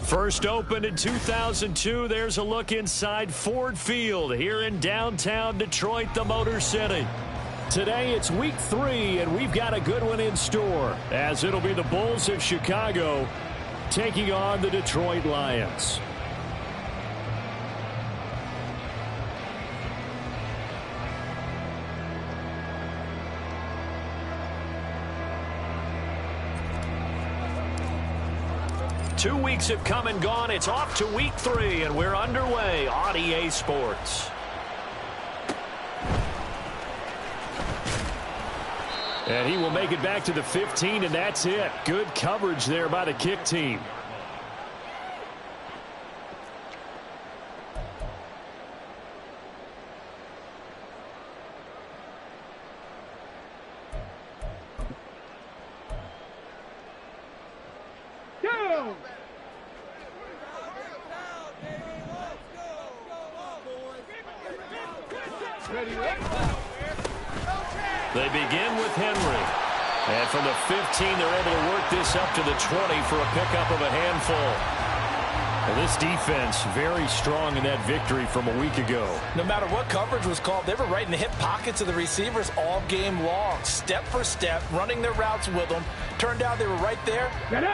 First opened in 2002, there's a look inside Ford Field here in downtown Detroit, the Motor City. Today it's week 3, and we've got a good one in store, as it'll be the Bulls of Chicago taking on the Detroit Lions. Two weeks have come and gone. It's off to week 3, and we're underway on EA Sports. And he will make it back to the 15, and that's it. Good coverage there by the kick team. They begin with Henry. And from the 15, they're able to work this up to the 20 for a pickup of a handful. Well, this defense very strong in that victory from a week ago. No matter what coverage was called, they were right in the hip pockets of the receivers all game long. Step for step, running their routes with them. Turned out they were right there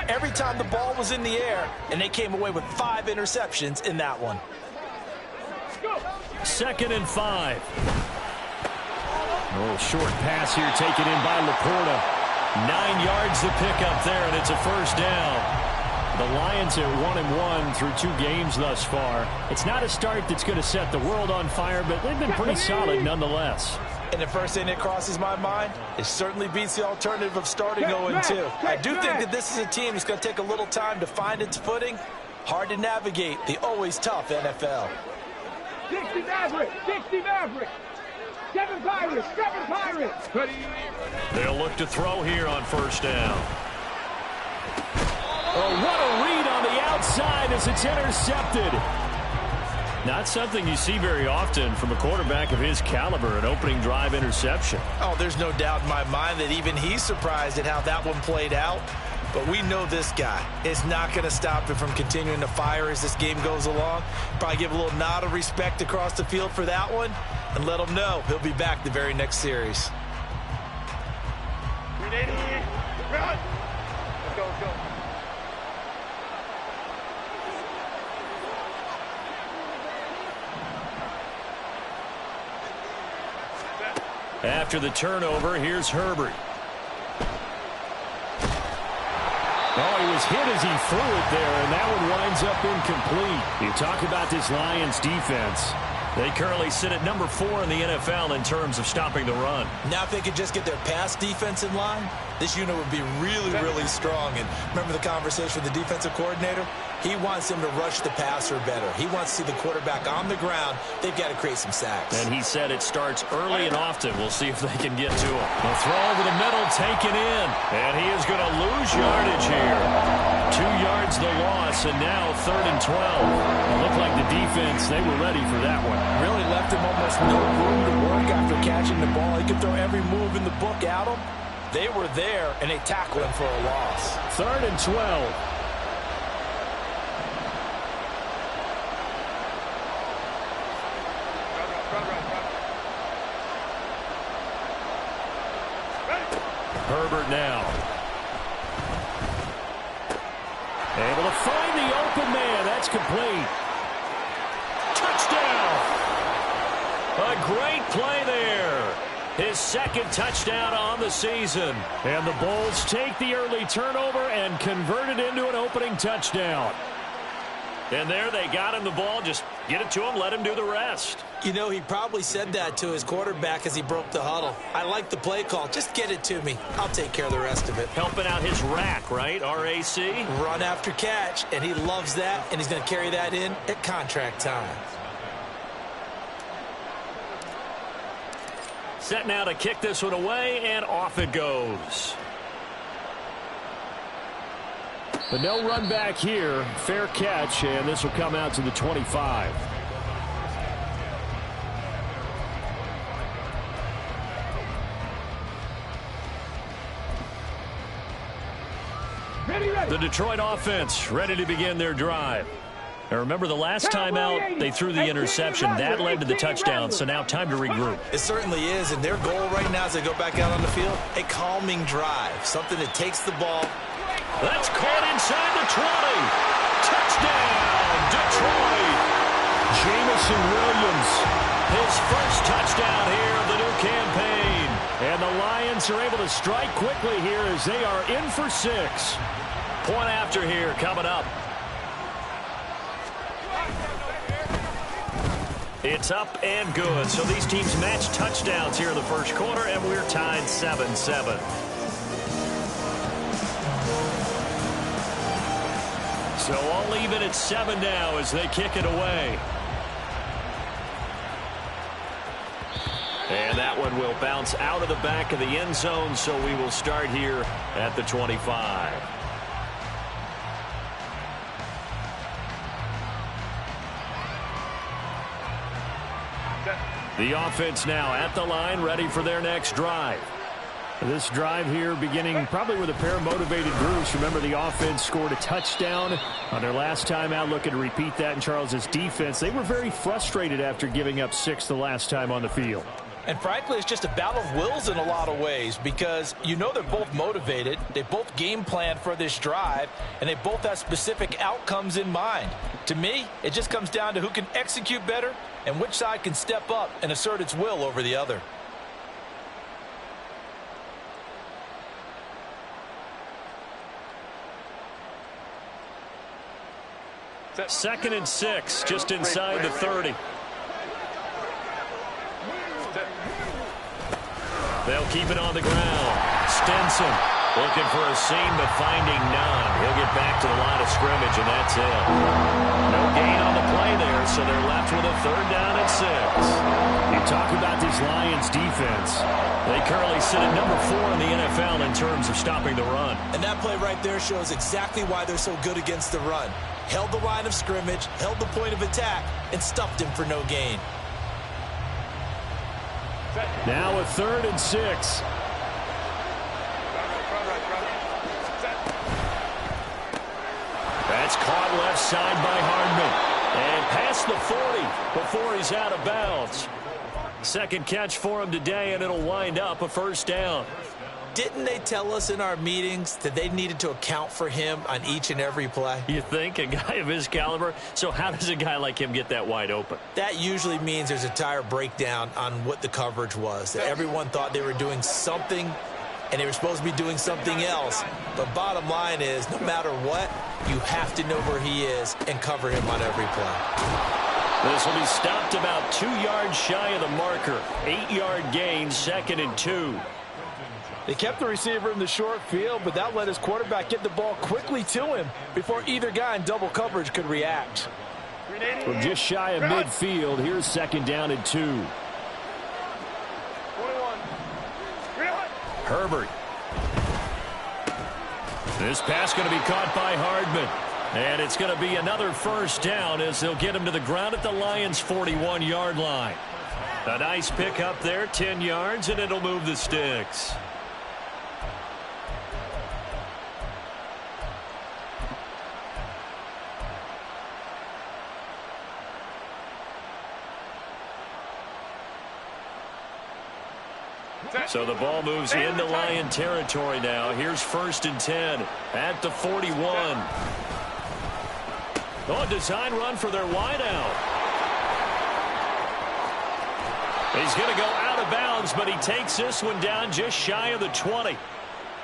every time the ball was in the air, and they came away with 5 interceptions in that one. 2nd and 5. A little short pass here taken in by Laporta. 9 yards to pick up there, and it's a first down. The Lions are 1-1 through 2 games thus far. It's not a start that's going to set the world on fire, but they've been pretty solid nonetheless. And the first thing that crosses my mind, it certainly beats the alternative of starting 0-2. I do think that this is a team that's going to take a little time to find its footing. Hard to navigate the always tough NFL. 60 Maverick, 60 Maverick. 7 Pirates, 7 Pirates. They'll look to throw here on first down. Oh, what a read on the outside as it's intercepted. Not something you see very often from a quarterback of his caliber, an opening drive interception. Oh, there's no doubt in my mind that even he's surprised at how that one played out. But we know this guy is not going to stop him from continuing to fire as this game goes along. Probably give a little nod of respect across the field for that one and let him know he'll be back the very next series. Let's go, let's go. After the turnover, here's Herbert. Oh, he was hit as he threw it there, and that one winds up incomplete. You talk about this Lions defense. They currently sit at number 4 in the NFL in terms of stopping the run. Now if they could just get their pass defense in line, this unit would be really, really strong. And remember the conversation with the defensive coordinator? He wants them to rush the passer better. He wants to see the quarterback on the ground. They've got to create some sacks. And he said it starts early and often. We'll see if they can get to him. The throw over the middle, taken in. And he is going to lose yardage here. 2 yards the loss, and now 3rd and 12. It looked like the defense, they were ready for that one. Really left him almost no room to work after catching the ball. He could throw every move in the book at him. They were there, and they tackled him for a loss. 3rd and 12. Herbert now. Able to find the open man. That's complete. Touchdown. A great play there. His second touchdown on the season. And the Bulls take the early turnover and convert it into an opening touchdown. And there they got him the ball. Just get it to him, let him do the rest. You know, he probably said that to his quarterback as he broke the huddle. I like the play call. Just get it to me. I'll take care of the rest of it. Helping out his rack, right? R-A-C? Run after catch, and he loves that, and he's going to carry that in at contract time. Set now to kick this one away, and off it goes. But no run back here. Fair catch, and this will come out to the 25. The Detroit offense ready to begin their drive. Now remember, the last time out, they threw the interception. That led to the touchdown, so now time to regroup. It certainly is, and their goal right now as they go back out on the field, a calming drive, something that takes the ball. That's caught inside the 20. Touchdown, Detroit. Jamison Williams, his first touchdown here of the new campaign. And the Lions are able to strike quickly here as they are in for 6. Point after here coming up. It's up and good. So these teams match touchdowns here in the first quarter, and we're tied 7-7. So all even at 7 now as they kick it away. And that one will bounce out of the back of the end zone, so we will start here at the 25. The offense now at the line, ready for their next drive. This drive here beginning probably with a pair of motivated groups. Remember, the offense scored a touchdown on their last time out. Looking to repeat that in Charles's defense. They were very frustrated after giving up 6 the last time on the field. And frankly, it's just a battle of wills in a lot of ways because you know they're both motivated. They both game plan for this drive, and they both have specific outcomes in mind. To me, it just comes down to who can execute better and which side can step up and assert its will over the other. Second and 6, just inside the 30. They'll keep it on the ground. Stinson looking for a seam, but finding none. He'll get back to the line of scrimmage, and that's it. No gain on the play there, so they're left with a 3rd down and 6. You talk about this Lions defense. They currently sit at number 4 in the NFL in terms of stopping the run. And that play right there shows exactly why they're so good against the run. Held the line of scrimmage, held the point of attack, and stuffed him for no gain. Now a 3rd and 6. That's caught left side by Hardman. And past the 40 before he's out of bounds. Second catch for him today, and it'll wind up a 1st down. Didn't they tell us in our meetings that they needed to account for him on each and every play? You think? A guy of his caliber? So how does a guy like him get that wide open? That usually means there's a tire breakdown on what the coverage was. That everyone thought they were doing something, and they were supposed to be doing something else. But bottom line is, no matter what, you have to know where he is and cover him on every play. This will be stopped about 2 yards shy of the marker. 8-yard gain, 2nd and 2. They kept the receiver in the short field, but that let his quarterback get the ball quickly to him before either guy in double coverage could react. From just shy of midfield, here's 2nd down and 2. Herbert. This pass going to be caught by Hardman. And it's going to be another 1st down as they'll get him to the ground at the Lions' 41-yard line. A nice pick up there, 10 yards, and it'll move the sticks. So the ball moves into Lion territory now. Here's 1st and 10 at the 41. Oh, design run for their wideout. He's going to go out of bounds, but he takes this one down just shy of the 20.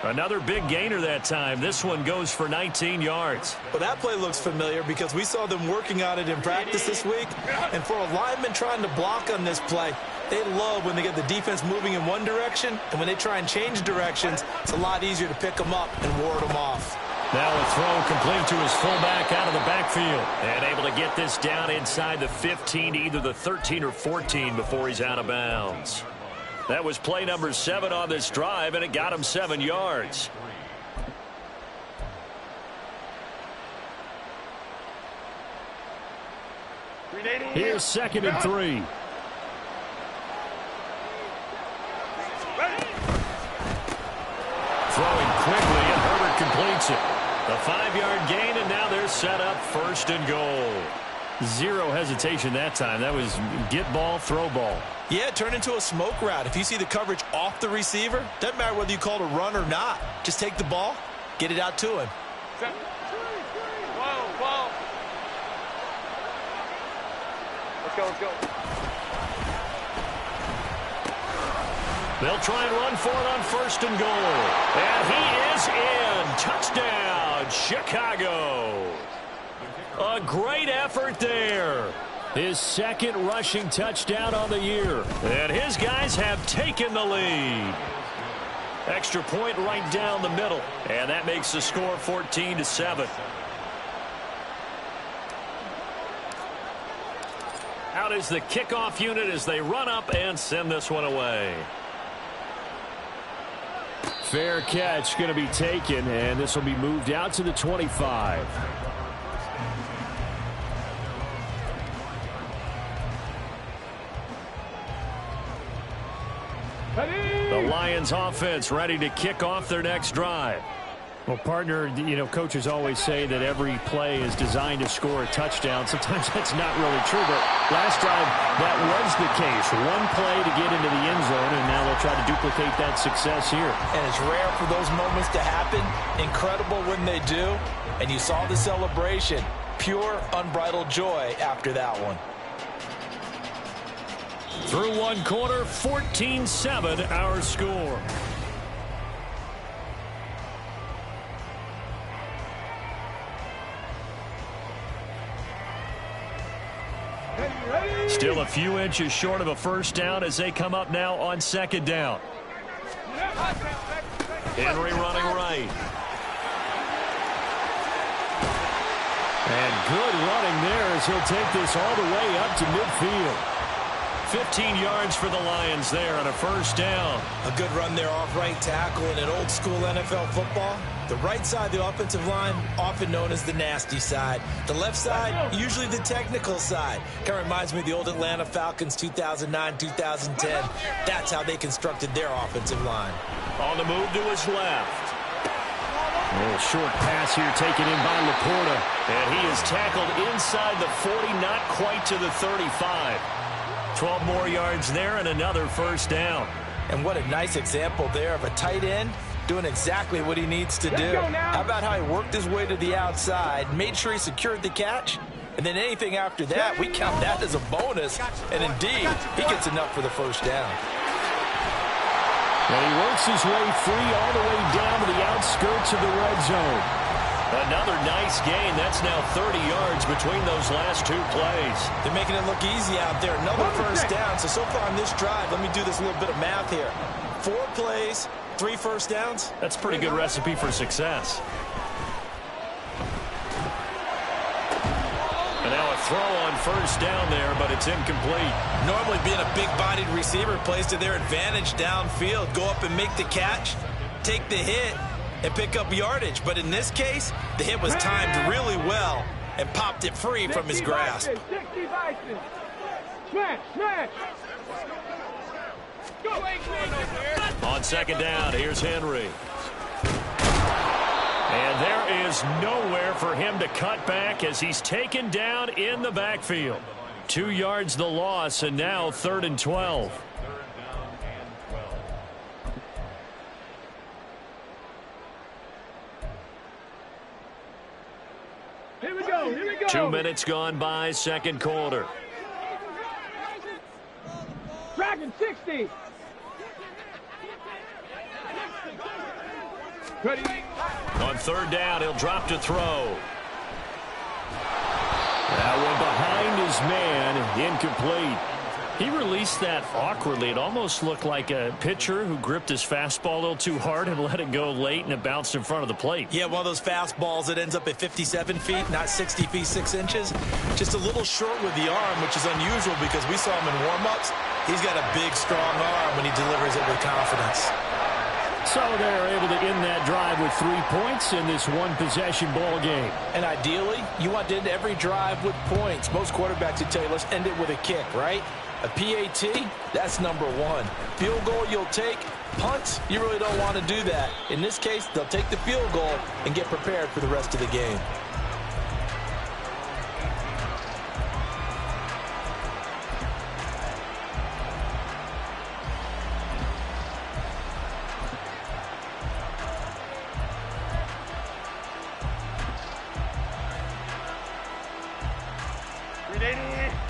Another big gainer that time. This one goes for 19 yards. Well, that play looks familiar because we saw them working on it in practice this week. And for a lineman trying to block on this play, they love when they get the defense moving in one direction. And when they try and change directions, it's a lot easier to pick them up and ward them off. Now a throw complete to his fullback out of the backfield. And able to get this down inside the 15, either the 13 or 14 before he's out of bounds. That was play number 7 on this drive, and it got him 7 yards. Here's 2nd and 3. Throwing quickly, and Herbert completes it. The 5-yard gain, and now they're set up 1st and goal. Zero hesitation that time. That was get ball, throw ball. Yeah, it turned into a smoke route. If you see the coverage off the receiver, doesn't matter whether you call it a run or not. Just take the ball, get it out to him. Whoa. Let's go. They'll try and run for it on 1st and goal. And he is in. Touchdown, Chicago. A great effort there. His 2nd rushing touchdown on the year. And his guys have taken the lead. Extra point right down the middle. And that makes the score 14-7. Out is the kickoff unit as they run up and send this one away. Fair catch going to be taken, and this will be moved out to the 25. The Lions offense ready to kick off their next drive. Well, partner, coaches always say that every play is designed to score a touchdown. Sometimes that's not really true, but last drive that was the case. One play to get into the end zone, and now they'll try to duplicate that success here. And it's rare for those moments to happen. Incredible when they do. And you saw the celebration. Pure, unbridled joy after that one. Through one quarter, 14-7 our score. Still a few inches short of a 1st down as they come up now on 2nd down. Henry running right. And good running there as he'll take this all the way up to midfield. 15 yards for the Lions there on a 1st down. A good run there off right tackle in an old school NFL football. The right side of the offensive line, often known as the nasty side. The left side, usually the technical side. Kind of reminds me of the old Atlanta Falcons 2009-2010. That's how they constructed their offensive line. On the move to his left. A little short pass here taken in by Laporta. And he is tackled inside the 40, not quite to the 35. 12 more yards there and another 1st down. And what a nice example there of a tight end doing exactly what he needs to do. How about how he worked his way to the outside, made sure he secured the catch, and then anything after that, we count that as a bonus. And indeed, he gets enough for the 1st down. And he works his way free all the way down to the outskirts of the red zone. Another nice gain. That's now 30 yards between those last 2 plays. They're making it look easy out there. Another 1st down. So far on this drive, let me do this little bit of math here. 4 plays, 3 1st downs. That's a pretty good recipe for success. And now a throw on 1st down there, but it's incomplete. Normally being a big-bodied receiver plays to their advantage downfield. Go up and make the catch, take the hit, and pick up yardage. But in this case, the hit was timed really well and popped it free from his grasp. Smash! On 2nd down, here's Henry. And there is nowhere for him to cut back as he's taken down in the backfield. 2 yards the loss, and now 3rd and 12. Here we go. 2 minutes gone by, 2nd quarter. Dragon 60. Ready. On third down, he'll drop to throw. That one behind his man, incomplete. He released that awkwardly. It almost looked like a pitcher who gripped his fastball a little too hard and let it go late, and it bounced in front of the plate. Yeah, one of those fastballs that ends up at 57 feet, not 60 feet, 6 inches. Just a little short with the arm, which is unusual because we saw him in warm-ups. He's got a big, strong arm when he delivers it with confidence. So they're able to end that drive with 3 points in this one-possession ball game. And ideally, you want to end every drive with points. Most quarterbacks would tell you, let's end it with a kick, right? A PAT, that's number one. Field goal you'll take. Punts, you really don't want to do that. In this case, they'll take the field goal and get prepared for the rest of the game.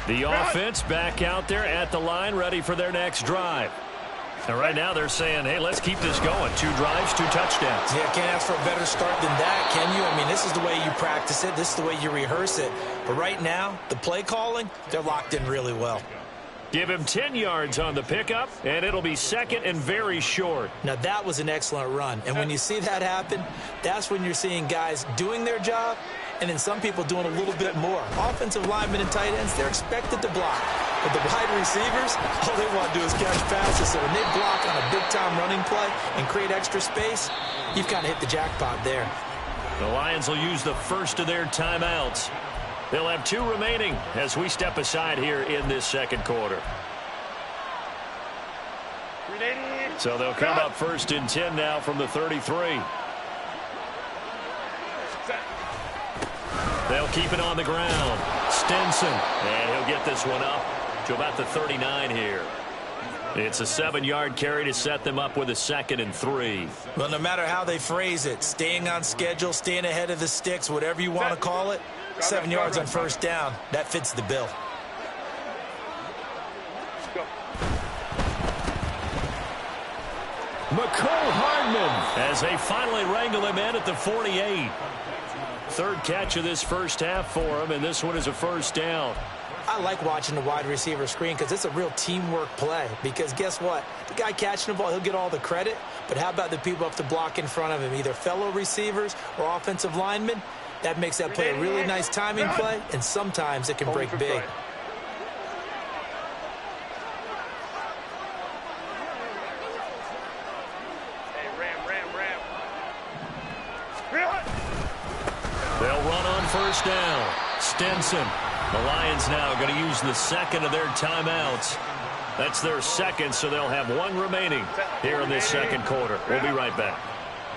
The offense back out there at the line, ready for their next drive. And right now they're saying, hey, let's keep this going. 2 drives, 2 touchdowns. Yeah, can't ask for a better start than that, can you? I mean, this is the way you practice it. This is the way you rehearse it. But right now, the play calling, they're locked in really well. Give him 10 yards on the pickup, and it'll be second and very short. Now, that was an excellent run. And when you see that happen, that's when you're seeing guys doing their job and then some people doing a little bit more. Offensive linemen and tight ends, they're expected to block. But the wide receivers, all they want to do is catch passes. So when they block on a big-time running play and create extra space, you've kind of hit the jackpot there. The Lions will use the first of their timeouts. They'll have 2 remaining as we step aside here in this second quarter. So they'll come up first and 10 now from the 33. They'll keep it on the ground. Stinson, and he'll get this one up to about the 39 here. It's a 7-yard carry to set them up with a 2nd and 3. Well, no matter how they phrase it, staying on schedule, staying ahead of the sticks, whatever you want to call it, 7 yards on first down, that fits the bill. McCole Hardman as they finally wrangle him in at the 48. 3rd catch of this first half for him, and this one is a first down. I like watching the wide receiver screen because it's a real teamwork play. Because guess what? The guy catching the ball, he'll get all the credit. But how about the people up to block in front of him, either fellow receivers or offensive linemen? That makes that play a really nice timing play, and sometimes it can break big. They'll run on first down. Stinson. The Lions now going to use the 2nd of their timeouts. That's their 2nd, so they'll have 1 remaining here in this 2nd quarter. We'll be right back.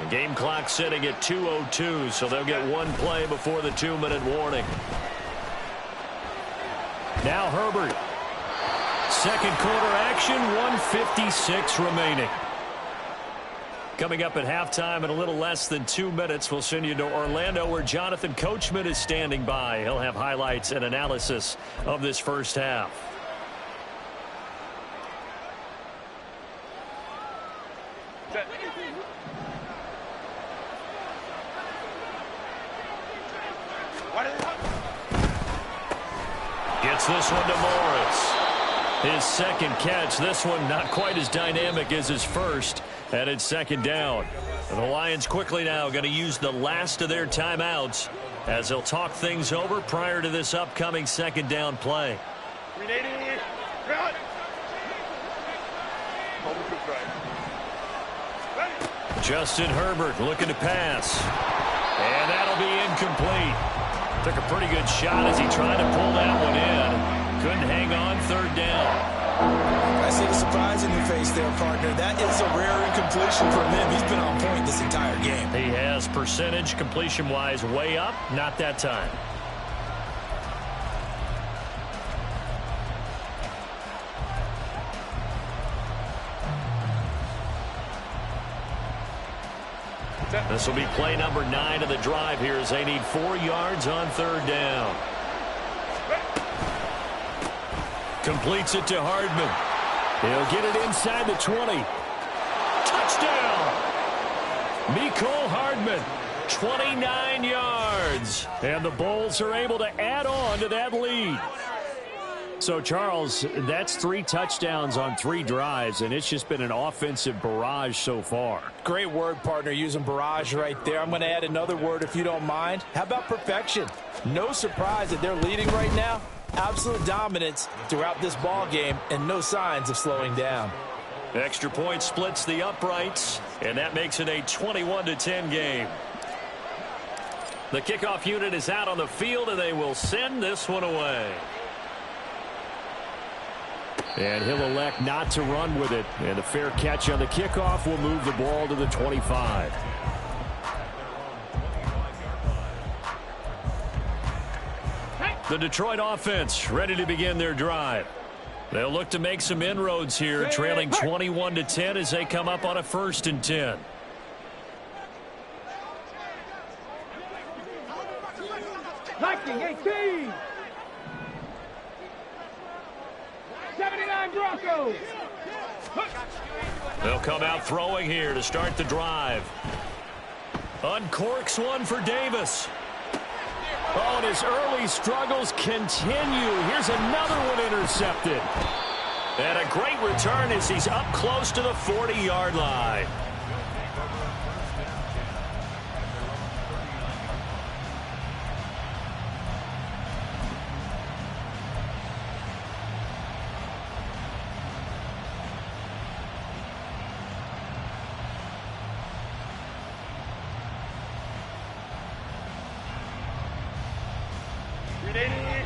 The game clock sitting at 2:02, so they'll get 1 play before the 2-minute warning. Now Herbert. 2nd quarter action, 1:56 remaining. Coming up at halftime in a little less than 2 minutes, we'll send you to Orlando where Jonathan Coachman is standing by. He'll have highlights and analysis of this first half. Gets this one to Morris. His 2nd catch. This one not quite as dynamic as his first. And it's 2nd down. And the Lions quickly now going to use the last of their timeouts as they'll talk things over prior to this upcoming 2nd down play. Justin Herbert looking to pass. And that'll be incomplete. Took a pretty good shot as he tried to pull that one in. Couldn't hang on, 3rd down. I see the surprise in your face there, partner. That is a rare incompletion from him. He's been on point this entire game. He has percentage completion-wise way up. Not that time. This will be play number 9 of the drive here as they need 4 yards on 3rd down. Completes it to Hardman. He'll get it inside the 20. Touchdown! Mecole Hardman, 29 yards. And the Bulls are able to add on to that lead. So, Charles, that's 3 touchdowns on 3 drives, and it's just been an offensive barrage so far. Great word, partner, using barrage right there. I'm going to add another word if you don't mind. How about perfection? No surprise that they're leading right now. Absolute dominance throughout this ball game and no signs of slowing down. Extra point splits the uprights, and that makes it a 21-10 game. The kickoff unit is out on the field, and they will send this one away. And he'll elect not to run with it. And a fair catch on the kickoff will move the ball to the 25. The Detroit offense ready to begin their drive. They'll look to make some inroads here, trailing 21-10 as they come up on a 1st and 10. Lightning 18. 79 Broncos. They'll come out throwing here to start the drive. Uncorks one for Davis. Oh, and his early struggles continue. Here's another one intercepted. And a great return as he's up close to the 40-yard line.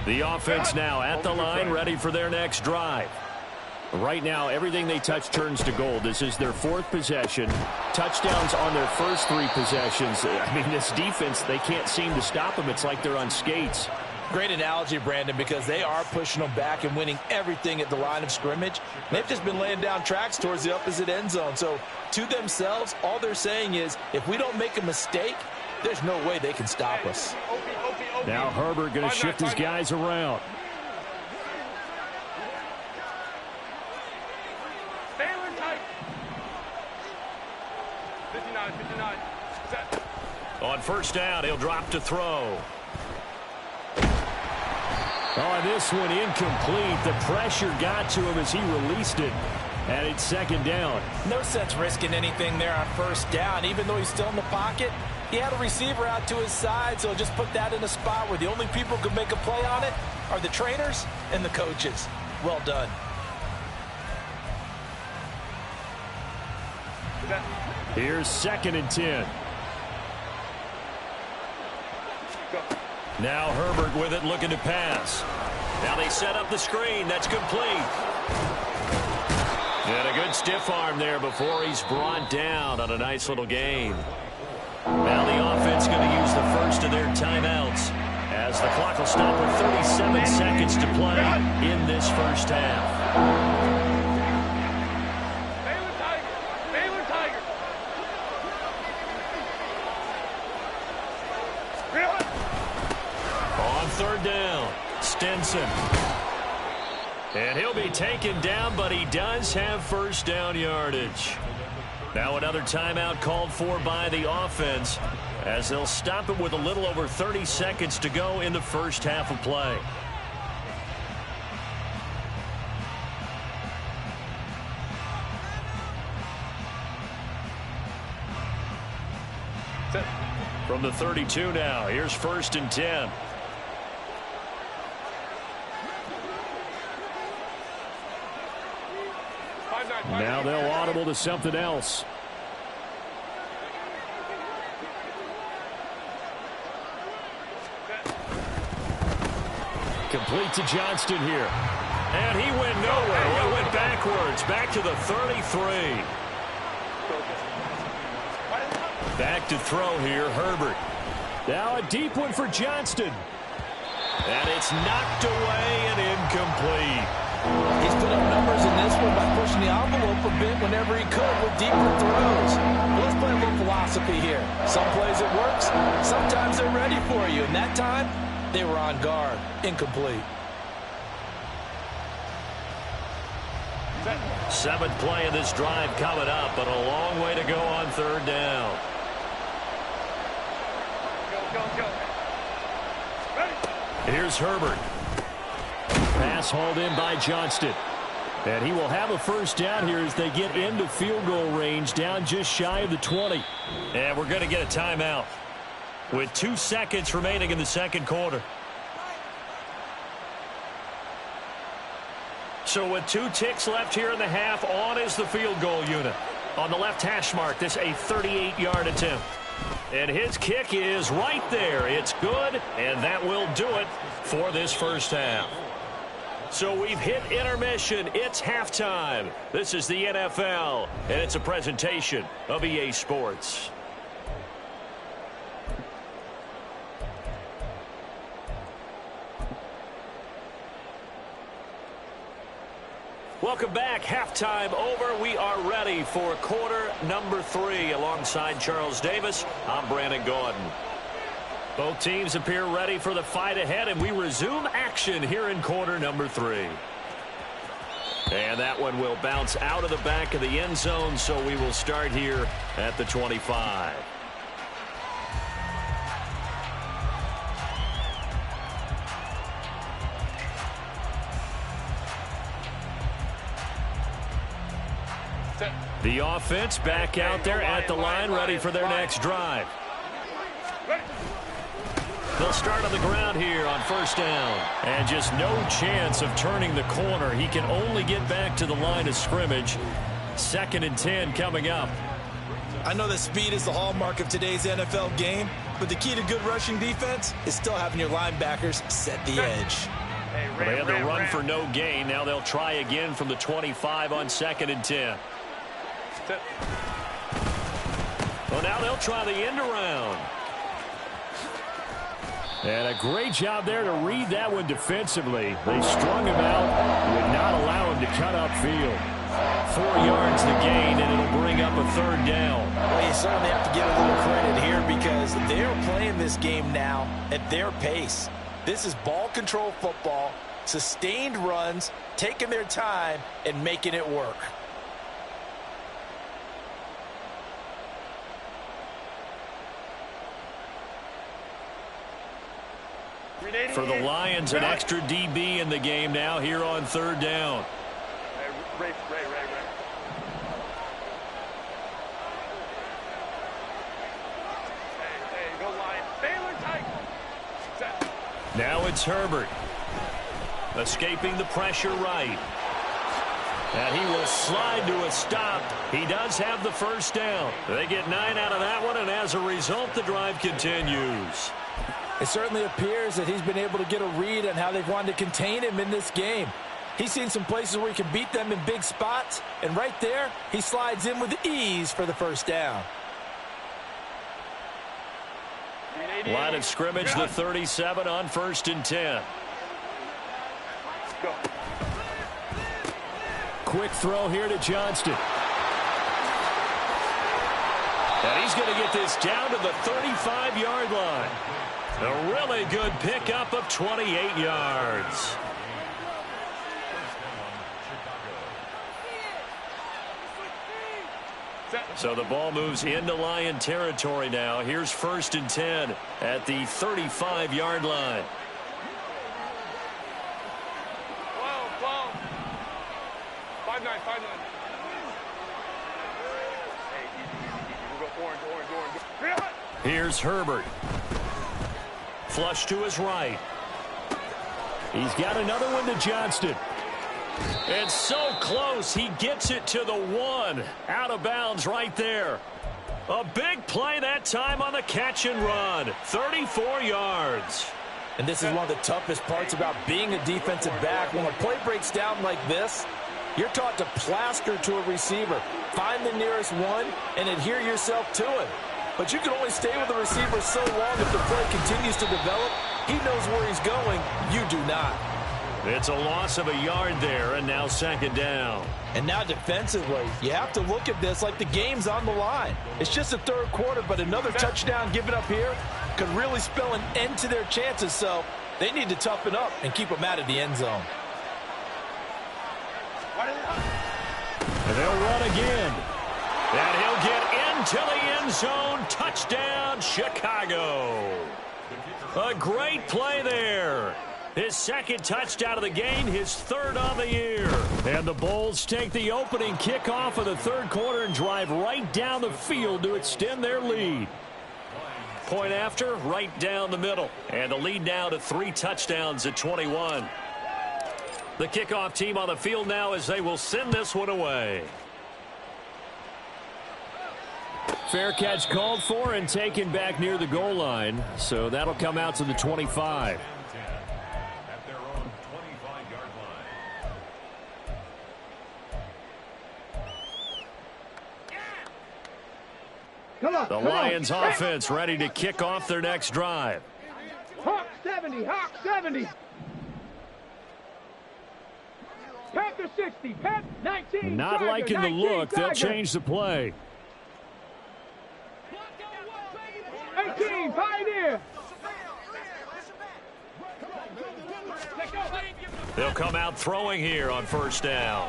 The offense now at the line, ready for their next drive. Right now, everything they touch turns to gold. This is their 4th possession. Touchdowns on their first 3 possessions. I mean, this defense, they can't seem to stop them. It's like they're on skates. Great analogy, Brandon, because they are pushing them back and winning everything at the line of scrimmage. They've just been laying down tracks towards the opposite end zone. So, to themselves, all they're saying is, if we don't make a mistake, there's no way they can stop us. Now Herbert going to shift his guys around. On 1st down, he'll drop to throw. Oh, this one incomplete. The pressure got to him as he released it. And it's 2nd down. No sense risking anything there on 1st down. Even though he's still in the pocket, he had a receiver out to his side, so just put that in a spot where the only people who can make a play on it are the trainers and the coaches. Well done. Here's 2nd and 10. Now Herbert with it, looking to pass. Now they set up the screen. That's complete. And a good stiff arm there before he's brought down on a nice little gain. Now the offense going to use the first of their timeouts as the clock will stop with 37 seconds to play in this 1st half. Baylor Tiger. On 3rd down, Stinson. And he'll be taken down, but he does have 1st down yardage. Now another timeout called for by the offense as they'll stop it with a little over 30 seconds to go in the 1st half of play. From the 32 now, here's 1st and 10. Now they'll audible to something else. Complete to Johnston here. And he went nowhere. Well, he went backwards. Back to the 33. Back to throw here, Herbert. Now a deep one for Johnston. And it's knocked away and incomplete. He's put up numbers in this one by pushing the envelope a bit whenever he could with deeper throws. Well, let's play a little philosophy here. Some plays it works. Sometimes they're ready for you. And that time, they were on guard. Incomplete. 7th play of this drive coming up, but a long way to go on 3rd down. Here's Herbert. Pass hauled in by Johnston. And he will have a first down here as they get into field goal range, down just shy of the 20. And we're going to get a timeout with 2 seconds remaining in the second quarter. So with 2 ticks left here in the half, on is the field goal unit. On the left hash mark, this a 38-yard attempt. And his kick is right there. It's good, and that will do it for this first half. So we've hit intermission. It's halftime. This is the NFL, and it's a presentation of EA Sports. Welcome back. Halftime over. We are ready for quarter number 3. Alongside Charles Davis, I'm Brandon Gordon. Both teams appear ready for the fight ahead, and we resume action here in quarter number 3. And that one will bounce out of the back of the end zone, so we will start here at the 25. The offense back out there at the line, ready for their next drive. They'll start on the ground here on first down. And just no chance of turning the corner. He can only get back to the line of scrimmage. 2nd and 10 coming up. I know that speed is the hallmark of today's NFL game, but the key to good rushing defense is still having your linebackers set the edge. Well, they had the run for no gain. Now they'll try again from the 25 on 2nd and 10. Well, now they'll try the end around. And a great job there to read that one defensively. They strung him out, would not allow him to cut upfield. 4 yards the gain, and it'll bring up a 3rd down. Well, you certainly have to give a little credit here because they're playing this game now at their pace. This is ball control football, sustained runs, taking their time, and making it work. For the Lions, an extra DB in the game now here on 3rd down. Ray. Hey, go Lions. Baylor tight. Now it's Herbert. Escaping the pressure right. And he will slide to a stop. He does have the first down. They get 9 out of that one, and as a result, the drive continues. It certainly appears that he's been able to get a read on how they've wanted to contain him in this game. He's seen some places where he can beat them in big spots, and right there, he slides in with ease for the first down. Line of scrimmage, the 37 on 1st and 10. Go. Quick throw here to Johnston. And he's going to get this down to the 35-yard line. A really good pickup of 28 yards. So the ball moves into Lion territory now. Here's 1st and 10 at the 35-yard line. Whoa. 5-9. Hey, easy. We'll go orange. Here's Herbert. Flush to his right. He's got another one to Johnston. It's so close. He gets it to the 1. Out of bounds right there. A big play that time on the catch and run. 34 yards. And this is one of the toughest parts about being a defensive back. When a play breaks down like this, you're taught to plaster to a receiver. Find the nearest one and adhere yourself to it. But you can only stay with the receiver so long if the play continues to develop. He knows where he's going. You do not. It's a loss of a yard there, and now 2nd down. And now defensively, you have to look at this like the game's on the line. It's just the 3rd quarter, but another touchdown given up here could really spell an end to their chances. So they need to toughen up and keep them out of the end zone. And they'll run again. And he'll get into the end zone. Touchdown, Chicago. A great play there. His second touchdown of the game, his third on the year. And the Bulls take the opening kickoff of the third quarter and drive right down the field to extend their lead. Point after, right down the middle. And the lead now to 3 touchdowns at 21. The kickoff team on the field now as they will send this one away. Fair catch called for and taken back near the goal line. So that'll come out to the 25. The Lions offense ready to kick off their next drive. Hawk 70, Hawk 70. Panther 60, Panther 19. Not liking the look. They'll change the play. 18, Pioneer. They'll come out throwing here on first down.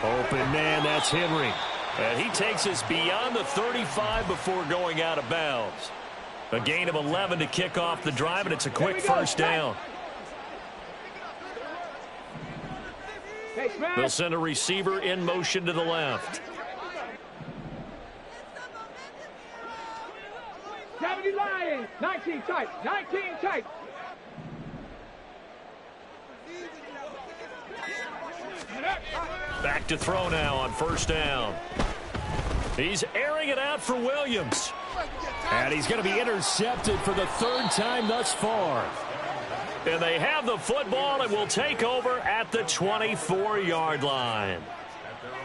Open man, that's Henry. And he takes us beyond the 35 before going out of bounds. A gain of 11 to kick off the drive, and it's a quick first down. They'll send a receiver in motion to the left. 70 Lions, 19 tight, 19 tight. Back to throw now on first down. He's airing it out for Williams. And he's going to be intercepted for the third time thus far. And they have the football and will take over at the 24-yard line.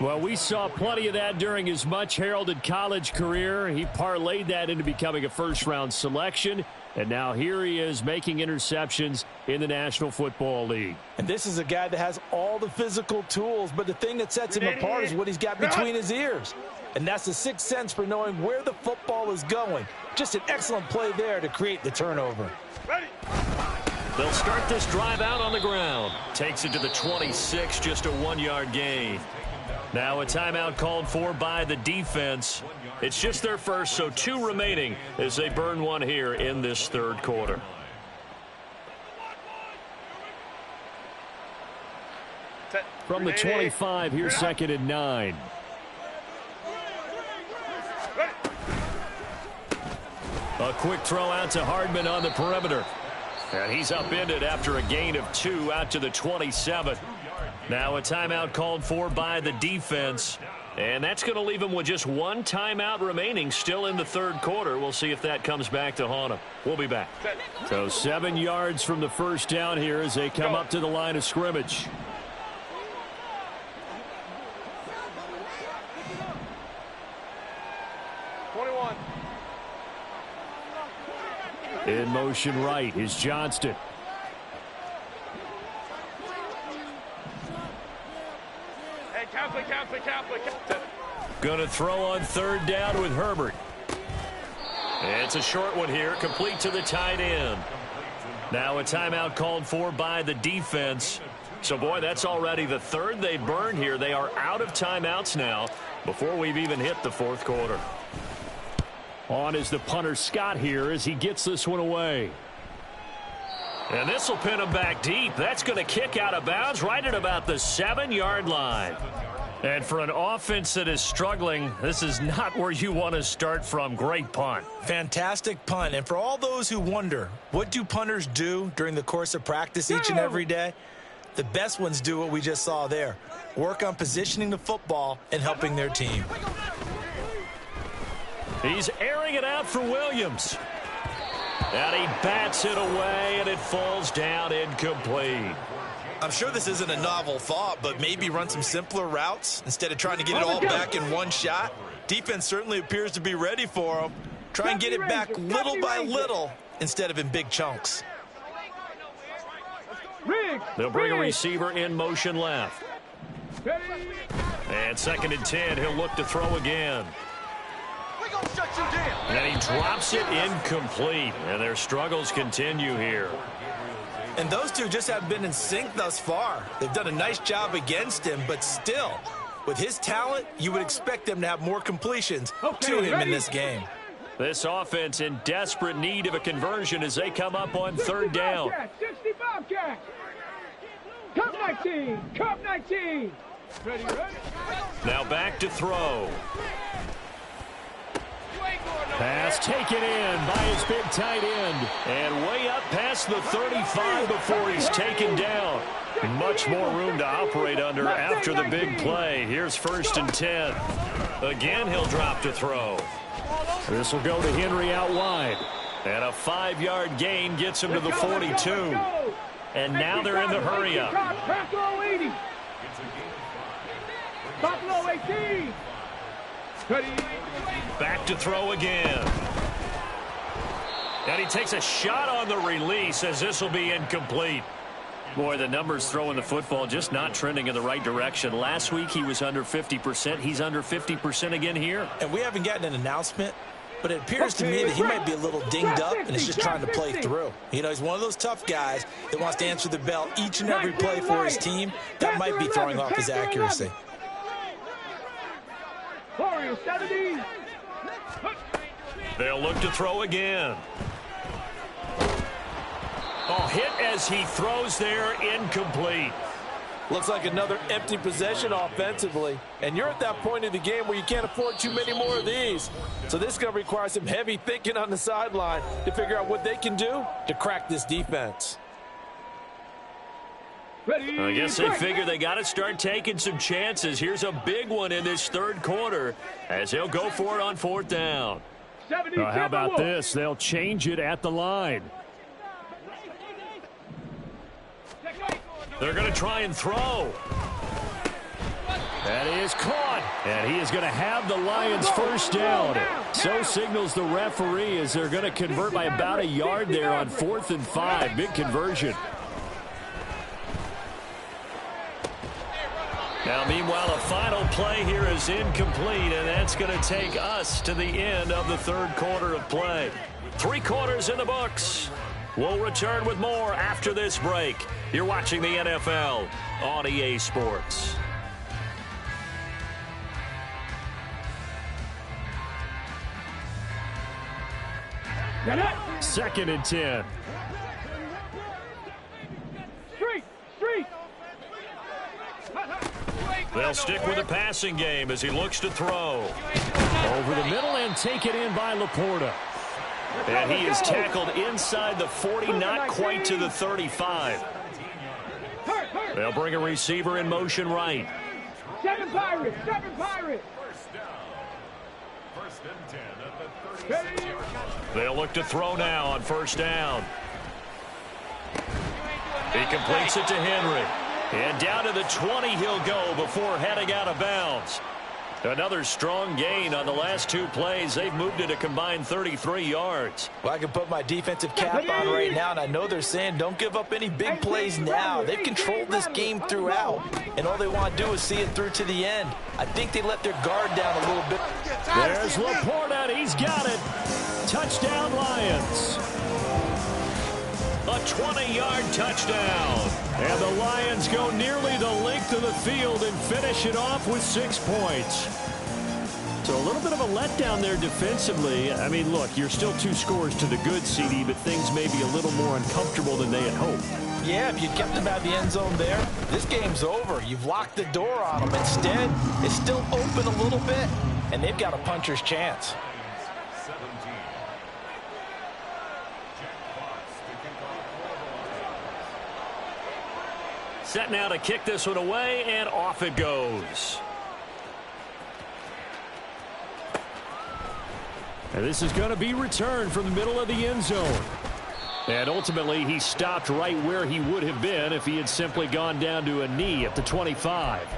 Well, we saw plenty of that during his much-heralded college career. He parlayed that into becoming a first-round selection. And now here he is making interceptions in the National Football League. And this is a guy that has all the physical tools, but the thing that sets him apart is what he's got between his ears. And that's the sixth sense for knowing where the football is going. Just an excellent play there to create the turnover. They'll start this drive out on the ground. Takes it to the 26, just a 1-yard gain. Now a timeout called for by the defense. It's just their first, so 2 remaining as they burn one here in this third quarter. From the 25, here's 2nd and 9. A quick throw out to Hardman on the perimeter. And he's upended after a gain of 2 out to the 27. Now a timeout called for by the defense. And that's going to leave him with just 1 timeout remaining still in the third quarter. We'll see if that comes back to haunt him. We'll be back. So 7 yards from the first down here as they come up to the line of scrimmage. In motion right is Johnston. Hey, Catholic. Going to throw on third down with Herbert. It's a short one here, complete to the tight end. Now a timeout called for by the defense. So, boy, that's already the third they burned here. They are out of timeouts now before we've even hit the fourth quarter. On is the punter Scott here as he gets this one away. And this will pin him back deep. That's going to kick out of bounds right at about the 7-yard line. And for an offense that is struggling, this is not where you want to start from. Great punt. Fantastic punt. And for all those who wonder, what do punters do during the course of practice each and every day? The best ones do what we just saw there. Work on positioning the football and helping their team. He's airing it out for Williams. And he bats it away, and it falls down incomplete. I'm sure this isn't a novel thought, but maybe run some simpler routes instead of trying to get it all back in one shot. Defense certainly appears to be ready for him. Try and get it back little by little instead of in big chunks. They'll bring a receiver in motion left. And 2nd and 10, he'll look to throw again. And he drops it incomplete. And their struggles continue here. And those two just haven't been in sync thus far. They've done a nice job against him, but still, with his talent, you would expect them to have more completions to him in this game. This offense in desperate need of a conversion as they come up on third down. 60 Bobcats. Cup 19. Cup 19. Ready. Now back to throw. Pass taken in by his big tight end. And way up past the 35 before he's taken down. Much more room to operate under after the big play. Here's 1st and 10. Again, he'll drop to throw. This will go to Henry out wide. And a 5-yard gain gets him to the 42. And now they're in the hurry-up. Buffalo 18. Back to throw again. And he takes a shot on the release as this will be incomplete. Boy, the numbers throwing the football just not trending in the right direction. Last week he was under 50%. He's under 50% again here. And we haven't gotten an announcement, but it appears to me that he might be a little dinged up and is just trying to play through. You know, he's one of those tough guys that wants to answer the bell each and every play for his team. That might be throwing off his accuracy. They'll look to throw again. Oh, hit as he throws there, incomplete. Looks like another empty possession offensively. And you're at that point of the game where you can't afford too many more of these. So this is going to require some heavy thinking on the sideline to figure out what they can do to crack this defense. I guess they figure they got to start taking some chances. Here's a big one in this third quarter as they'll go for it on 4th down. How about this? They'll change it at the line. They're going to try and throw. That is caught. And he is going to have the Lions 1st down. So signals the referee as they're going to convert by about a yard there on 4th and 5. Big conversion. Now, meanwhile, a final play here is incomplete, and that's going to take us to the end of the third quarter of play. 3 quarters in the books. We'll return with more after this break. You're watching the NFL on EA Sports. Second and 10. They'll stick with the passing game as he looks to throw. Over the middle and take it in by Laporta. And he is tackled inside the 40, not quite to the 35. They'll bring a receiver in motion right. 7 Pirates. They'll look to throw now on 1st down. He completes it to Henry. And down to the 20 he'll go before heading out of bounds. Another strong gain on the last 2 plays. They've moved it a combined 33 yards. Well, I can put my defensive cap on right now, and I know they're saying don't give up any big plays now. They've controlled this game throughout, and all they want to do is see it through to the end. I think they let their guard down a little bit. There's Laporta. He's got it. Touchdown, Lions. A 20-yard touchdown. And the Lions go nearly the length of the field and finish it off with 6 points. So a little bit of a letdown there defensively. I mean, look, you're still 2 scores to the good, CD, but things may be a little more uncomfortable than they had hoped. Yeah, if you kept them out of the end zone there, this game's over. You've locked the door on them. Instead, it's still open a little bit, and they've got a puncher's chance. Set now to kick this one away, and off it goes. And this is going to be returned from the middle of the end zone. And ultimately, he stopped right where he would have been if he had simply gone down to a knee at the 25.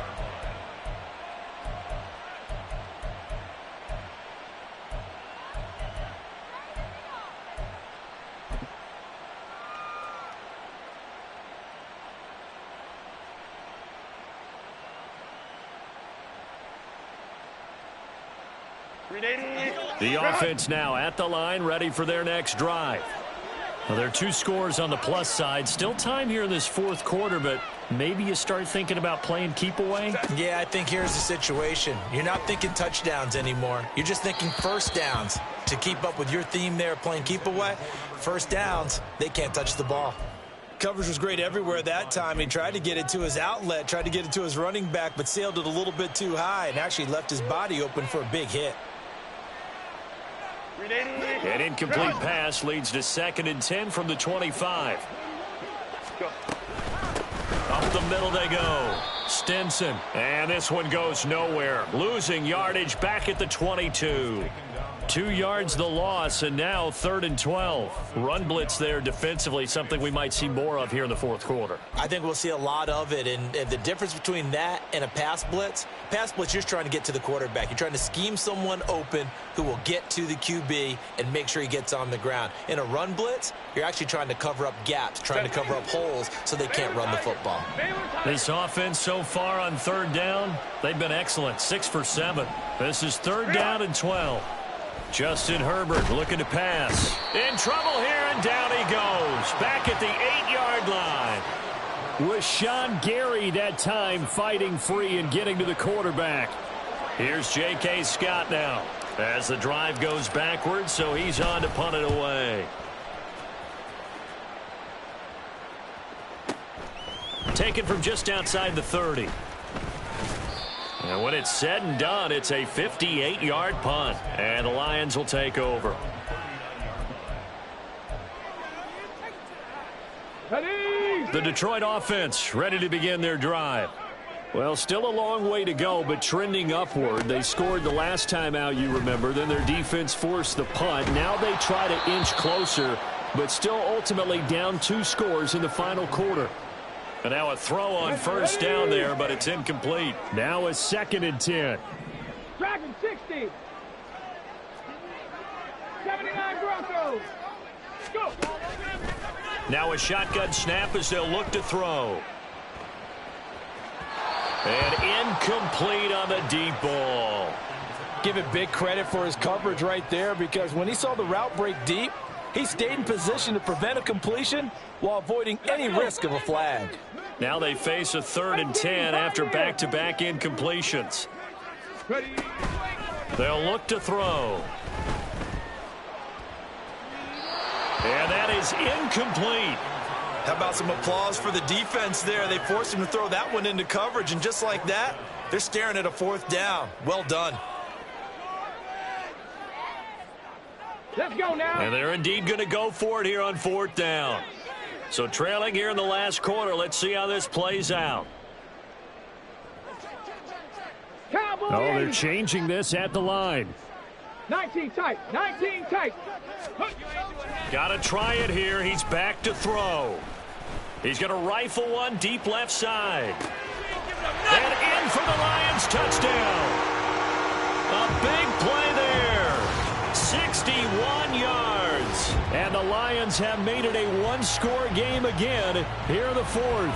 The offense now at the line, ready for their next drive. Well, there are 2 scores on the plus side. Still time here in this fourth quarter, but maybe you start thinking about playing keep away? Yeah, I think here's the situation. You're not thinking touchdowns anymore. You're just thinking first downs. To keep up with your theme there, playing keep away, first downs, they can't touch the ball. Coverage was great everywhere that time. He tried to get it to his outlet, tried to get it to his running back, but sailed it a little bit too high and actually left his body open for a big hit. An incomplete pass leads to 2nd and 10 from the 25. Up the middle they go. Stinson. And this one goes nowhere. Losing yardage back at the 22. 2 yards the loss, and now 3rd and 12. Run blitz there defensively, something we might see more of here in the fourth quarter. I think we'll see a lot of it, and the difference between that and a pass blitz, you're just trying to get to the quarterback. You're trying to scheme someone open who will get to the QB and make sure he gets on the ground. In a run blitz, you're actually trying to cover up gaps, trying to cover up holes so they can't run the football. This offense so far on 3rd down, they've been excellent, 6 for 7. This is 3rd down and 12. Justin Herbert looking to pass. In trouble here, and down he goes. Back at the 8-yard line. Was Sean Gary that time fighting free and getting to the quarterback. Here's J.K. Scott now as the drive goes backwards, so he's on to punt it away. Taken from just outside the 30. And when it's said and done, it's a 58-yard punt. And the Lions will take over. The Detroit offense ready to begin their drive. Well, still a long way to go, but trending upward. They scored the last time out, you remember. Then their defense forced the punt. Now they try to inch closer, but still ultimately down 2 scores in the final quarter. And now a throw on 1st down there, but it's incomplete. Now a 2nd and 10. Dragon 60. 79 Broncos. Go. Now a shotgun snap as they'll look to throw. And incomplete on the deep ball. Give it big credit for his coverage right there, because when he saw the route break deep, he stayed in position to prevent a completion while avoiding any risk of a flag. Now they face a 3rd and 10 after back-to-back incompletions. They'll look to throw. And that is incomplete. How about some applause for the defense there? They forced him to throw that one into coverage, and just like that, they're staring at a 4th down. Well done. Let's go now. And they're indeed going to go for it here on 4th down. So trailing here in the last quarter. Let's see how this plays out. Cowboys. Oh, they're changing this at the line. 19 tight. 19 tight. Got to try it here. He's back to throw. He's going to rifle one deep left side. And in for the Lions touchdown. A big play there. 61 yards. And the Lions have made it a 1-score game again here in the 4th.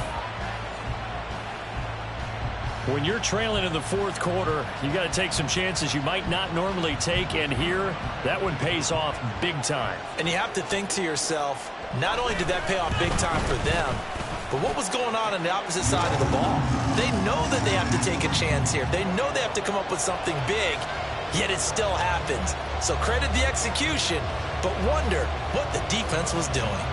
When you're trailing in the 4th quarter, you got to take some chances you might not normally take, and here, that one pays off big time. And you have to think to yourself, not only did that pay off big time for them, but what was going on the opposite side of the ball? They know that they have to take a chance here. They know they have to come up with something big, yet it still happens. So credit the execution, but wonder what the defense was doing.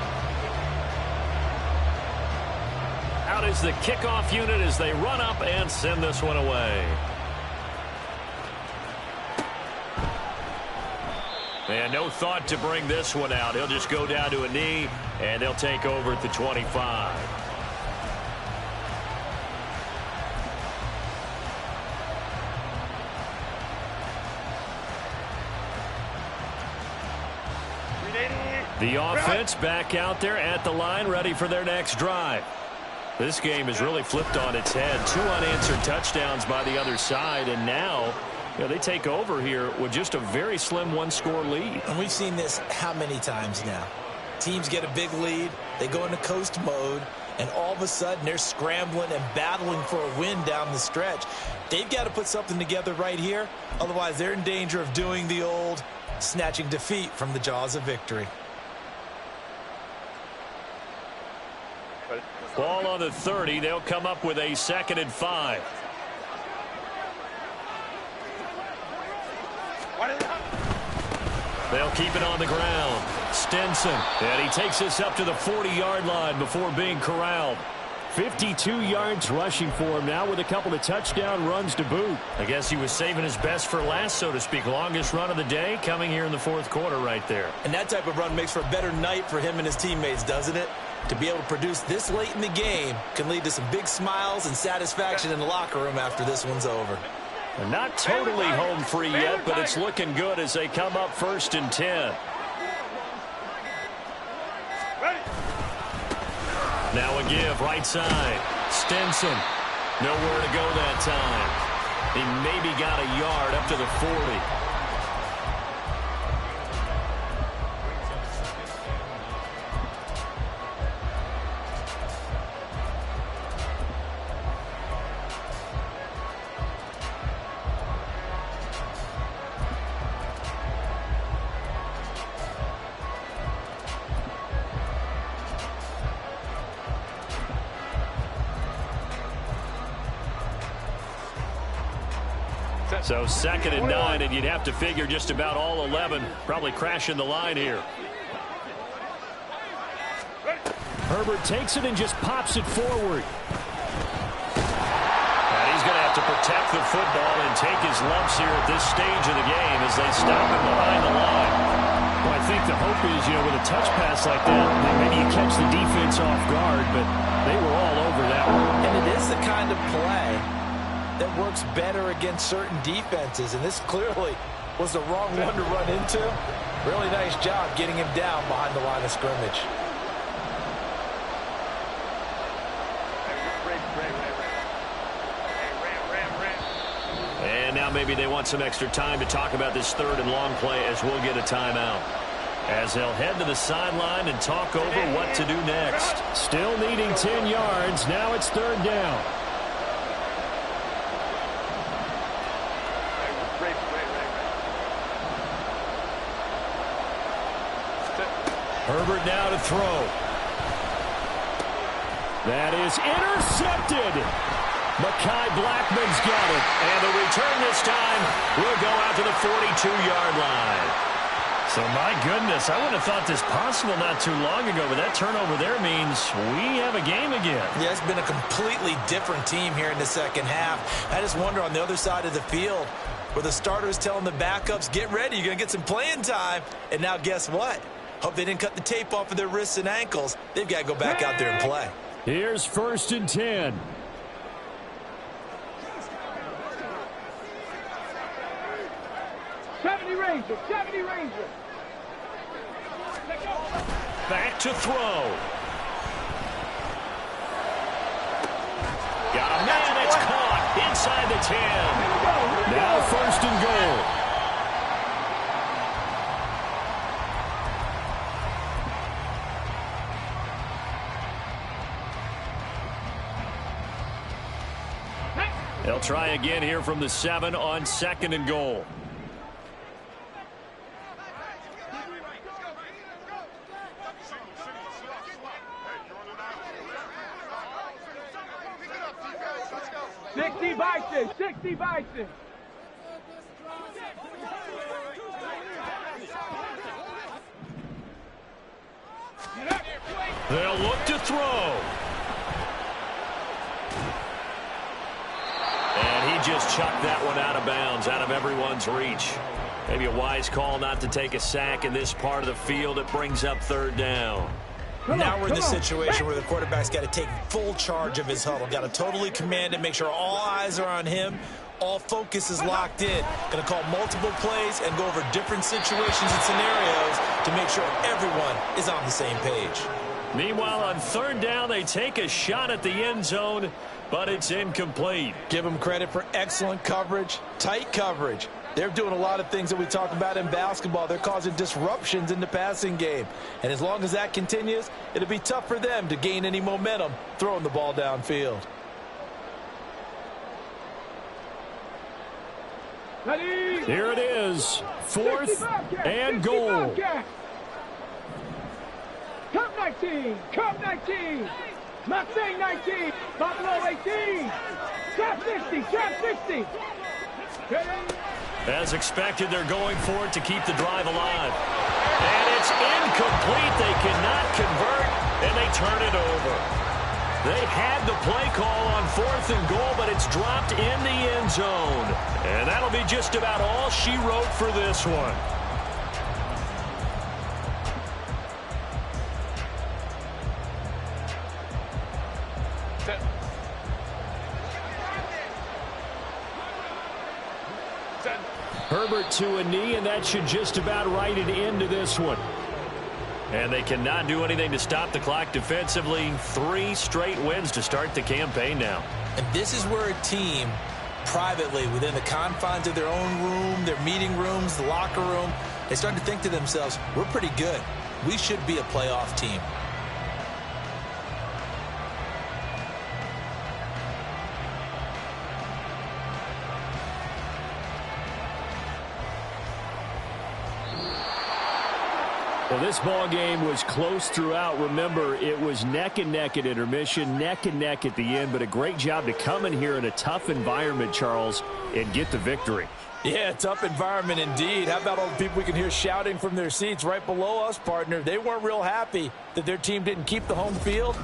Out is the kickoff unit as they run up and send this one away. And no thought to bring this one out. He'll just go down to a knee, and they'll take over at the 25. The offense back out there at the line, ready for their next drive. This game has really flipped on its head. 2 unanswered touchdowns by the other side, and now they take over here with just a very slim 1-score lead. And we've seen this how many times now? Teams get a big lead, they go into coast mode, and all of a sudden they're scrambling and battling for a win down the stretch. They've got to put something together right here, otherwise they're in danger of doing the old snatching defeat from the jaws of victory. Ball on the 30. They'll come up with a 2nd and 5. They'll keep it on the ground. Stinson. And he takes this up to the 40-yard line before being corralled. 52 yards rushing for him now with a couple of touchdown runs to boot. I guess he was saving his best for last, so to speak. Longest run of the day coming here in the 4th quarter right there. And that type of run makes for a better night for him and his teammates, doesn't it? To be able to produce this late in the game can lead to some big smiles and satisfaction in the locker room after this one's over. They're not totally home free yet, but it's looking good as they come up 1st and 10. Now a give right side. Stinson. Nowhere to go that time. He maybe got a yard up to the 40. So 2nd and 9, and you'd have to figure just about all 11 probably crashing the line here. Herbert takes it and just pops it forward. And he's going to have to protect the football and take his lumps here at this stage of the game as they stop him behind the line. Well, I think the hope is, with a touch pass like that, maybe you catch the defense off guard, but they were all over that one. And it is the kind of play that works better against certain defenses, and this clearly was the wrong one to run into. Really nice job getting him down behind the line of scrimmage. And now maybe they want some extra time to talk about this 3rd and long play as we'll get a timeout. As they'll head to the sideline and talk over what to do next. Still needing 10 yards. Now it's 3rd down. Herbert now to throw. That is intercepted. Mekhi Blackman's got it. And the return this time will go out to the 42-yard line. So, my goodness, I wouldn't have thought this possible not too long ago, but that turnover there means we have a game again. Yeah, it's been a completely different team here in the 2nd half. I just wonder on the other side of the field where the starters telling the backups, get ready, you're going to get some playing time. And now guess what? Hope they didn't cut the tape off of their wrists and ankles. They've got to go back out there and play. Here's 1st and 10. Back to throw. Got a man, it's caught inside the 10. Now 1st and goal. They'll try again here from the 7 on 2nd and goal. Sixty Bison. They'll look to throw. And he just chucked that one out of bounds, out of everyone's reach. Maybe a wise call not to take a sack in this part of the field. It brings up 3rd down. Now we're in the situation where the quarterback's got to take full charge of his huddle. Got to totally command it, make sure all eyes are on him. All focus is locked in. Going to call multiple plays and go over different situations and scenarios to make sure everyone is on the same page. Meanwhile, on 3rd down, they take a shot at the end zone, but it's incomplete. Give them credit for excellent coverage, tight coverage. They're doing a lot of things that we talk about in basketball. They're causing disruptions in the passing game. And as long as that continues, it'll be tough for them to gain any momentum throwing the ball downfield. Here it is, 4th and goal. Come 19, come 19. Mustang 19. Buffalo 18. Trap 60. Trap 60. As expected, they're going for it to keep the drive alive. And it's incomplete. They cannot convert, and they turn it over. They had the play call on 4th and goal, but it's dropped in the end zone. And that'll be just about all she wrote for this one. Herbert to a knee, and that should just about write it into this one. And they cannot do anything to stop the clock defensively. 3 straight wins to start the campaign now. And this is where a team, privately, within the confines of their own room, their meeting rooms, the locker room, they start to think to themselves, we're pretty good. We should be a playoff team. Well, this ball game was close throughout. Remember, it was neck and neck at intermission, neck and neck at the end, but a great job to come in here in a tough environment, Charles, and get the victory. Yeah, tough environment indeed. How about all the people we can hear shouting from their seats right below us, partner? They weren't real happy that their team didn't keep the home field.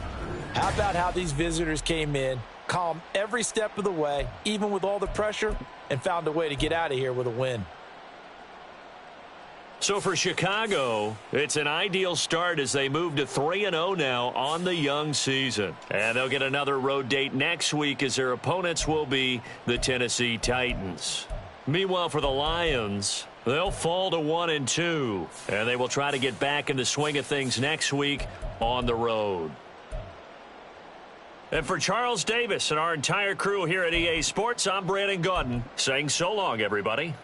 How about how these visitors came in, calm every step of the way, even with all the pressure, and found a way to get out of here with a win. So for Chicago, it's an ideal start as they move to 3-0 now on the young season. And they'll get another road date next week as their opponents will be the Tennessee Titans. Meanwhile, for the Lions, they'll fall to 1-2, and they will try to get back in the swing of things next week on the road. And for Charles Davis and our entire crew here at EA Sports, I'm Brandon Gaudin saying so long, everybody.